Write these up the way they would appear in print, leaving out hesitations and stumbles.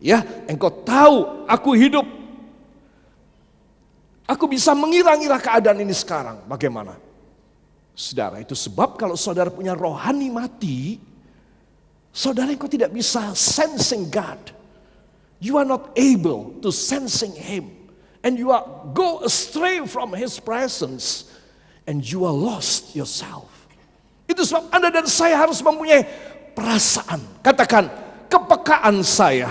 Ya, engkau tahu aku hidup. Aku bisa mengira-ngira keadaan ini sekarang. Bagaimana? Saudara, itu sebab kalau saudara punya rohani mati, saudara engkau tidak bisa sensing God. You are not able to sensing Him. And you are go astray from His presence. And you are lost yourself. Itu sebab Anda dan saya harus mempunyai perasaan. Katakan, kepekaan saya.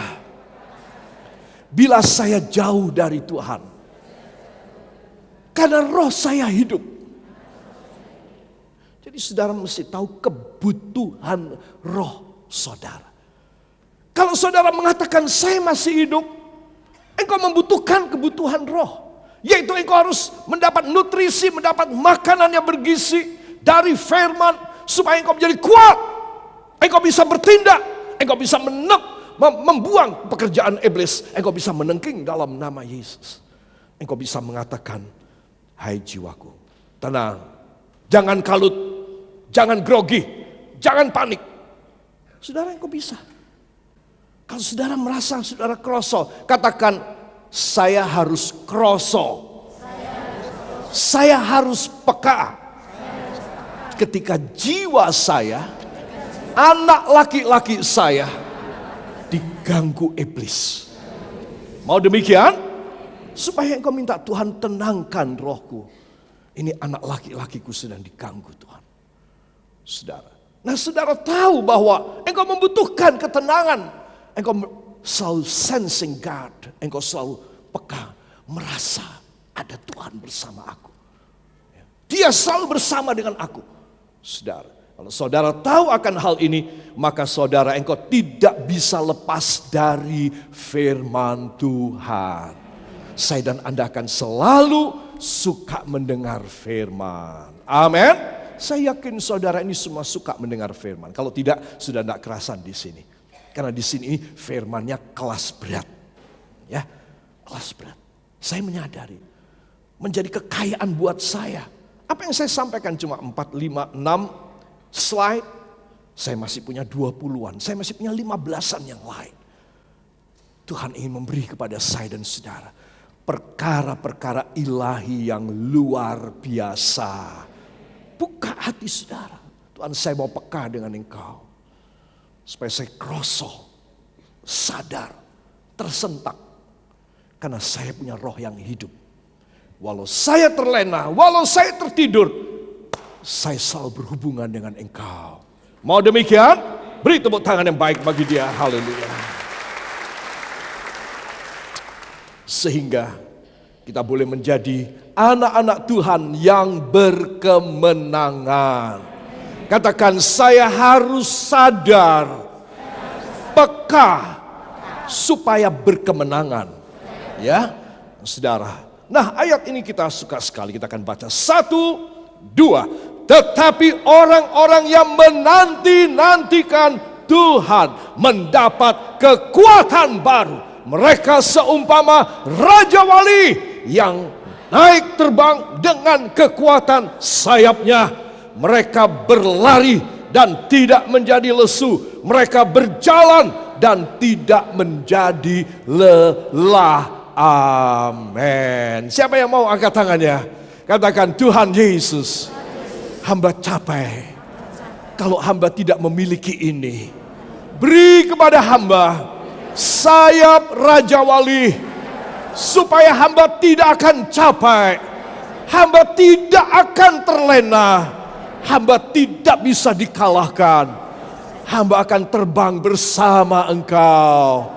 Bila saya jauh dari Tuhan. Karena roh saya hidup. Jadi saudara mesti tahu kebutuhan roh saudara. Kalau saudara mengatakan saya masih hidup, engkau membutuhkan kebutuhan roh. Yaitu engkau harus mendapat nutrisi, mendapat makanan yang bergizi dari firman. Supaya engkau menjadi kuat. Engkau bisa bertindak. Engkau bisa membuang pekerjaan iblis. Engkau bisa menengking dalam nama Yesus. Engkau bisa mengatakan, hai jiwaku, tenang. Jangan kalut. Jangan grogi. Jangan panik. Saudara, engkau bisa. Kalau saudara merasa saudara kroso, katakan, saya harus kroso. Saya harus peka. Ketika jiwa saya, anak laki-laki saya diganggu iblis. Mau demikian? Supaya engkau minta Tuhan tenangkan rohku. Ini anak laki-lakiku sedang diganggu Tuhan. Saudara. Nah saudara tahu bahwa engkau membutuhkan ketenangan. Engkau selalu sensing God. Engkau selalu peka. Merasa ada Tuhan bersama aku. Dia selalu bersama dengan aku. Saudara, kalau saudara tahu akan hal ini, maka saudara engkau tidak bisa lepas dari firman Tuhan. Saya dan Anda akan selalu suka mendengar firman. Amin. Saya yakin saudara ini semua suka mendengar firman. Kalau tidak, sudah tidak kerasan di sini. Karena di sini firmannya kelas berat. Ya, kelas berat. Saya menyadari menjadi kekayaan buat saya. Apa yang saya sampaikan cuma 4, 5, 6 slide. Saya masih punya 20-an. Saya masih punya 15-an yang lain. Tuhan ingin memberi kepada saya dan saudara perkara-perkara ilahi yang luar biasa. Buka hati saudara. Tuhan, saya mau peka dengan engkau. Supaya saya kroso, sadar, tersentak. Karena saya punya roh yang hidup. Walau saya terlena, walau saya tertidur, saya selalu berhubungan dengan engkau. Mau demikian? Beri tepuk tangan yang baik bagi dia. Haleluya. Sehingga kita boleh menjadi anak-anak Tuhan yang berkemenangan. Katakan, saya harus sadar, peka, supaya berkemenangan. Ya, saudara. Nah, ayat ini kita suka sekali. Kita akan baca 1, 2. Tetapi orang-orang yang menanti-nantikan Tuhan mendapat kekuatan baru. Mereka seumpama Raja Wali yang naik terbang dengan kekuatan sayapnya. Mereka berlari dan tidak menjadi lesu. Mereka berjalan dan tidak menjadi lelah. Amin. Siapa yang mau angkat tangannya? Katakan, Tuhan Yesus, hamba capai. Kalau hamba tidak memiliki ini, beri kepada hamba sayap Raja Wali, supaya hamba tidak akan capai, hamba tidak akan terlena, hamba tidak bisa dikalahkan, hamba akan terbang bersama engkau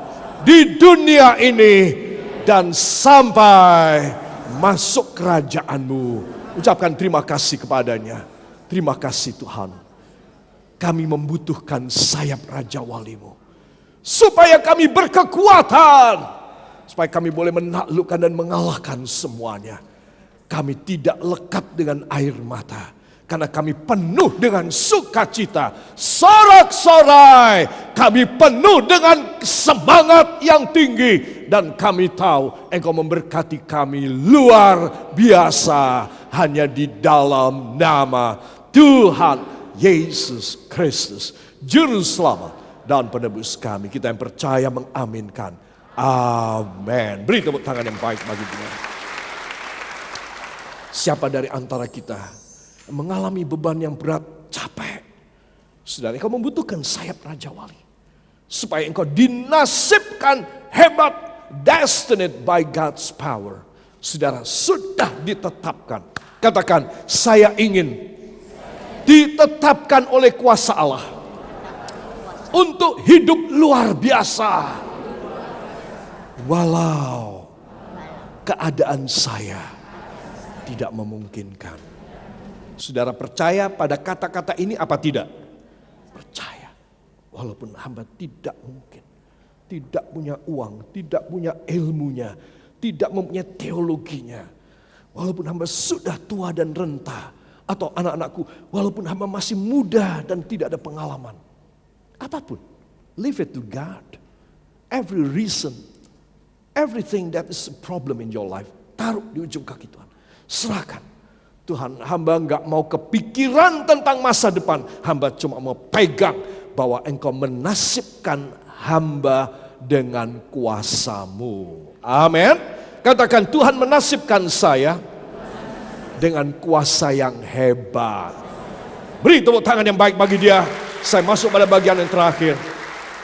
di dunia ini dan sampai masuk kerajaan-Mu. Ucapkan terima kasih kepadanya. Terima kasih Tuhan. Kami membutuhkan sayap Raja Wali-Mu. Supaya kami berkekuatan. Supaya kami boleh menaklukkan dan mengalahkan semuanya. Kami tidak lekat dengan air mata. Karena kami penuh dengan sukacita, sorak-sorai. Kami penuh dengan semangat yang tinggi. Dan kami tahu Engkau memberkati kami luar biasa. Hanya di dalam nama Tuhan Yesus Kristus, Juru Selamat dan penebus kami. Kita yang percaya mengaminkan. Amin. Beri tepuk tangan yang baik bagi dia. Siapa dari antara kita mengalami beban yang berat, capek, saudara, engkau membutuhkan sayap Raja Wali supaya engkau dinasibkan hebat, destined by God's power. Saudara, sudah ditetapkan. Katakan, saya ingin ditetapkan oleh kuasa Allah untuk hidup luar biasa. Walau keadaan saya tidak memungkinkan. Saudara percaya pada kata-kata ini apa tidak? Percaya. Walaupun hamba tidak mungkin, tidak punya uang, tidak punya ilmunya, tidak mempunyai teologinya. Walaupun hamba sudah tua dan renta, atau anak-anakku, walaupun hamba masih muda dan tidak ada pengalaman. Apapun, leave it to God. Every reason, everything that is a problem in your life, taruh di ujung kaki Tuhan. Serahkan. Tuhan, hamba enggak mau kepikiran tentang masa depan. Hamba cuma mau pegang bahwa Engkau menasibkan hamba dengan kuasa-Mu. Amin. Katakan, Tuhan menasibkan saya dengan kuasa yang hebat. Beri tepuk tangan yang baik bagi dia. Saya masuk pada bagian yang terakhir.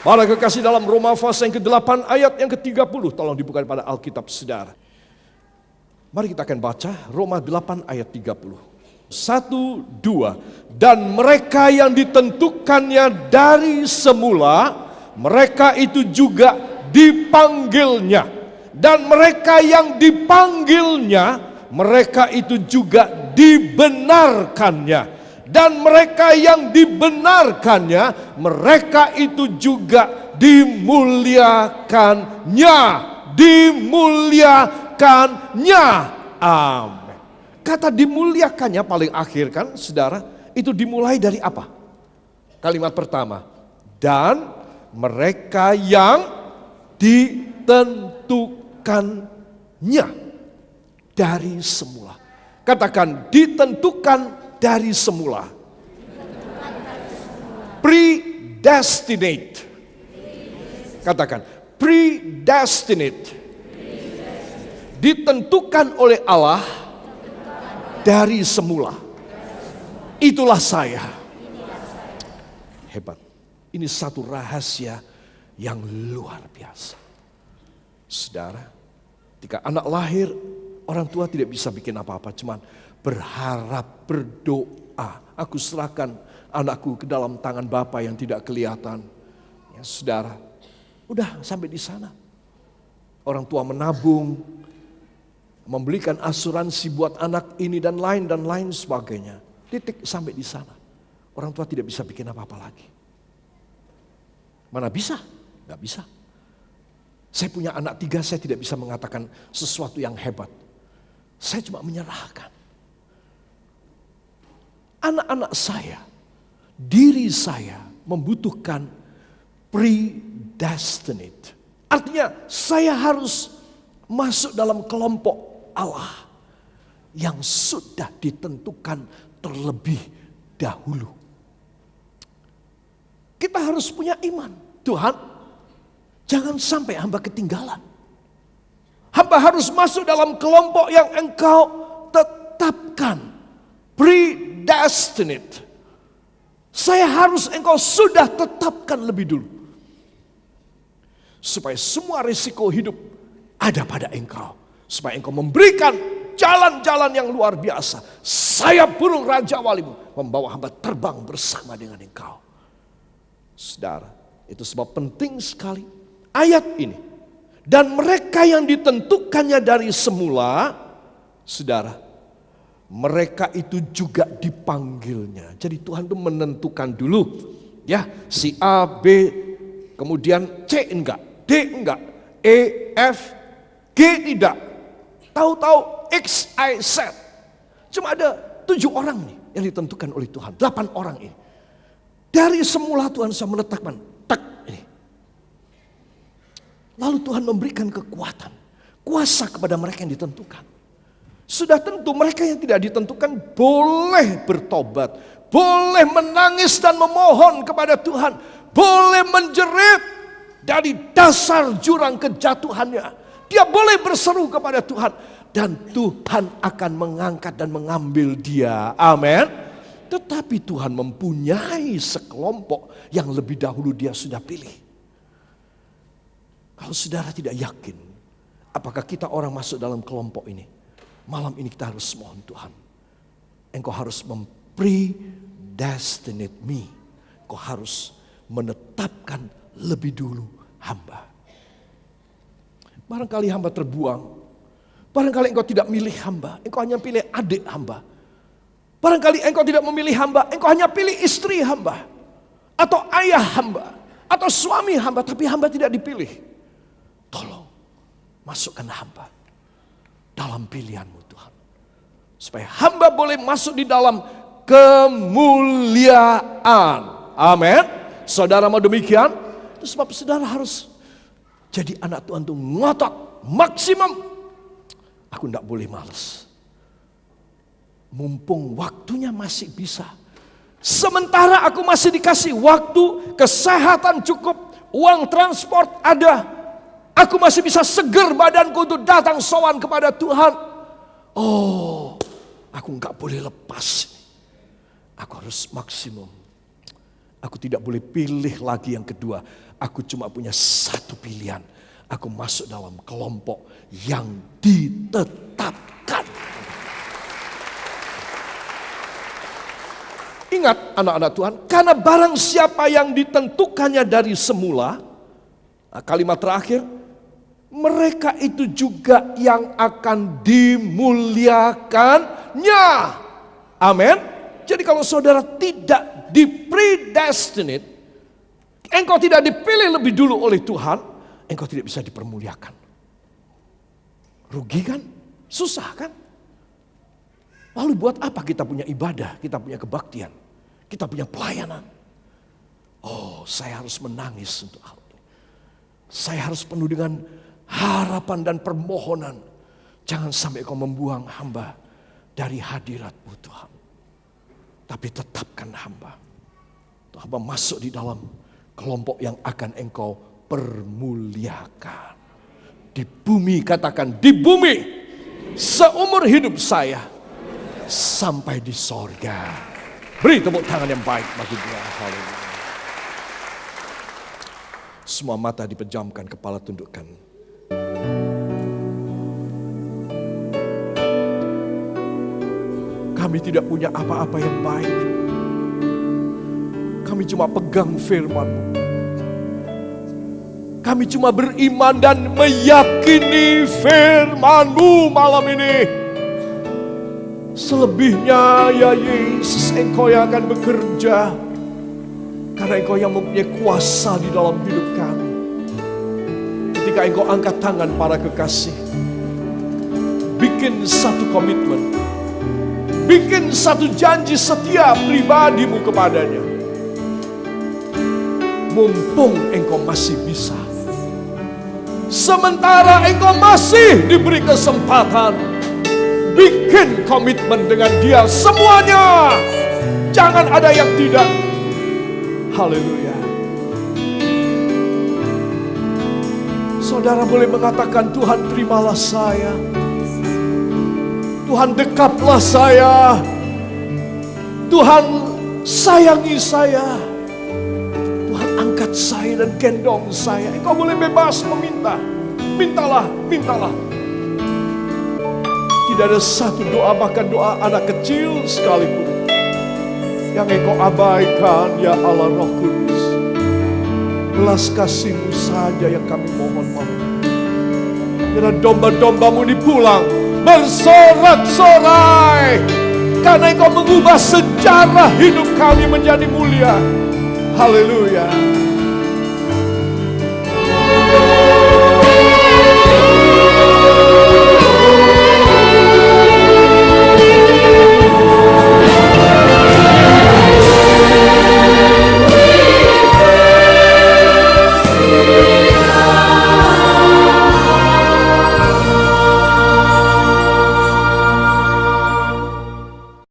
Para kekasih, dalam Roma pasal yang ke-8 ayat yang ke-30. Tolong dibuka pada Alkitab saudara. Mari kita akan baca Roma 8 ayat 30. 1, 2. Dan mereka yang ditentukannya dari semula, mereka itu juga dipanggilnya. Dan mereka yang dipanggilnya, mereka itu juga dibenarkannya. Dan mereka yang dibenarkannya, mereka itu juga dimuliakannya. Dimuliakannya. Amin. Kata dimuliakannya paling akhir kan saudara, itu dimulai dari apa? Kalimat pertama, dan mereka yang ditentukannya dari semula. Katakan, ditentukan dari semula. Predestinate. Katakan, predestinate. Ditentukan oleh Allah dari semula. Itulah saya. Hebat. Ini satu rahasia yang luar biasa. Saudara, ketika anak lahir, orang tua tidak bisa bikin apa-apa, cuman berharap, berdoa. Aku serahkan anakku ke dalam tangan Bapa yang tidak kelihatan. Ya, saudara, udah sampai di sana. Orang tua menabung, membelikan asuransi buat anak ini dan lain sebagainya. Titik sampai di sana. Orang tua tidak bisa bikin apa-apa lagi. Mana bisa? Gak bisa. Saya punya anak 3, saya tidak bisa mengatakan sesuatu yang hebat. Saya cuma menyerahkan. Anak-anak saya, diri saya membutuhkan predestinate. Artinya saya harus masuk dalam kelompok Allah yang sudah ditentukan terlebih dahulu. Kita harus punya iman. Tuhan, jangan sampai hamba ketinggalan. Hamba harus masuk dalam kelompok yang Engkau tetapkan. Predestinate. Saya harus Engkau sudah tetapkan lebih dulu. Supaya semua risiko hidup ada pada Engkau. Supaya Engkau memberikan jalan-jalan yang luar biasa. Sayap burung Raja Walimu membawa hamba terbang bersama dengan Engkau. Saudara, itu sebab penting sekali ayat ini. Dan mereka yang ditentukannya dari semula, saudara, mereka itu juga dipanggilnya. Jadi Tuhan itu menentukan dulu, ya, si A, B, kemudian C enggak, D enggak, E, F, G tidak. Tahu-tahu X, Y, Z. Cuma ada 7 orang nih yang ditentukan oleh Tuhan. 8 orang ini. Dari semula Tuhan sudah menetapkan. Tak ini. Lalu Tuhan memberikan kekuatan. Kuasa kepada mereka yang ditentukan. Sudah tentu mereka yang tidak ditentukan boleh bertobat. Boleh menangis dan memohon kepada Tuhan. boleh menjerit dari dasar jurang kejatuhannya. Dia boleh berseru kepada Tuhan. Dan Tuhan akan mengangkat dan mengambil dia. Amin. Tetapi Tuhan mempunyai sekelompok yang lebih dahulu dia sudah pilih. Kalau saudara tidak yakin, apakah kita orang masuk dalam kelompok ini? Malam ini kita harus mohon Tuhan. Engkau harus predestinate me. Engkau harus menetapkan lebih dulu hamba. Barangkali hamba terbuang. Barangkali engkau tidak milih hamba. Engkau hanya pilih adik hamba. Barangkali engkau tidak memilih hamba. Engkau hanya pilih istri hamba. Atau ayah hamba. Atau suami hamba. Tapi hamba tidak dipilih. Tolong masukkan hamba dalam pilihanmu Tuhan. Supaya hamba boleh masuk di dalam kemuliaan. Amin. Saudara mau demikian? Itu sebab saudara harus jadi anak Tuhan itu ngotot, maksimum. Aku tidak boleh malas. Mumpung waktunya masih bisa. Sementara aku masih dikasih waktu, kesehatan cukup, uang transport ada. Aku masih bisa seger badanku untuk datang sowan kepada Tuhan. Oh, aku nggak boleh lepas. Aku harus maksimum. Aku tidak boleh pilih lagi yang kedua. Aku cuma punya satu pilihan. Aku masuk dalam kelompok yang ditetapkan. Ingat anak-anak Tuhan, karena barang siapa yang ditentukannya dari semula, kalimat terakhir, mereka itu juga yang akan dimuliakannya. Amin. Jadi kalau saudara tidak dipredestinate, engkau tidak dipilih lebih dulu oleh Tuhan, engkau tidak bisa dipermuliakan. Rugi kan? Susah kan? Lalu buat apa kita punya ibadah, kita punya kebaktian, kita punya pelayanan? Oh, saya harus menangis untuk hal itu. Saya harus penuh dengan harapan dan permohonan. Jangan sampai kau membuang hamba dari hadirat-Mu Tuhan. Tapi tetapkan hamba. Hamba masuk di dalam kelompok yang akan engkau permuliakan. Di bumi, katakan di bumi, seumur hidup saya sampai di sorga. Beri tepuk tangan yang baik bagi dia. Haleluya. Semua mata dipejamkan, kepala tundukkan. Kami tidak punya apa-apa yang baik. Kami cuma pegang firman-Mu. Kami cuma beriman dan meyakini firman-Mu malam ini. Selebihnya ya Yesus, Engkau yang akan bekerja. Karena Engkau yang mempunyai kuasa di dalam hidup kami. Ketika Engkau angkat tangan para kekasih, bikin satu komitmen, bikin satu janji setia pribadimu kepadanya. Mumpung Engkau masih bisa. Sementara engkau masih diberi kesempatan, bikin komitmen dengan dia semuanya. Jangan ada yang tidak. Haleluya. Saudara boleh mengatakan, Tuhan terimalah saya. Tuhan dekaplah saya. Tuhan sayangi saya. Angkat saya dan gendong saya. Engkau boleh bebas meminta. Mintalah, mintalah. Tidak ada satu doa, bahkan doa anak kecil sekalipun, yang engkau abaikan, ya Allah Roh Kudus. Belas kasih-Mu saja yang kami mohon malam. Karena domba-domba-Mu dipulang bersorak-sorai. Karena engkau mengubah sejarah hidup kami menjadi mulia. Haleluya.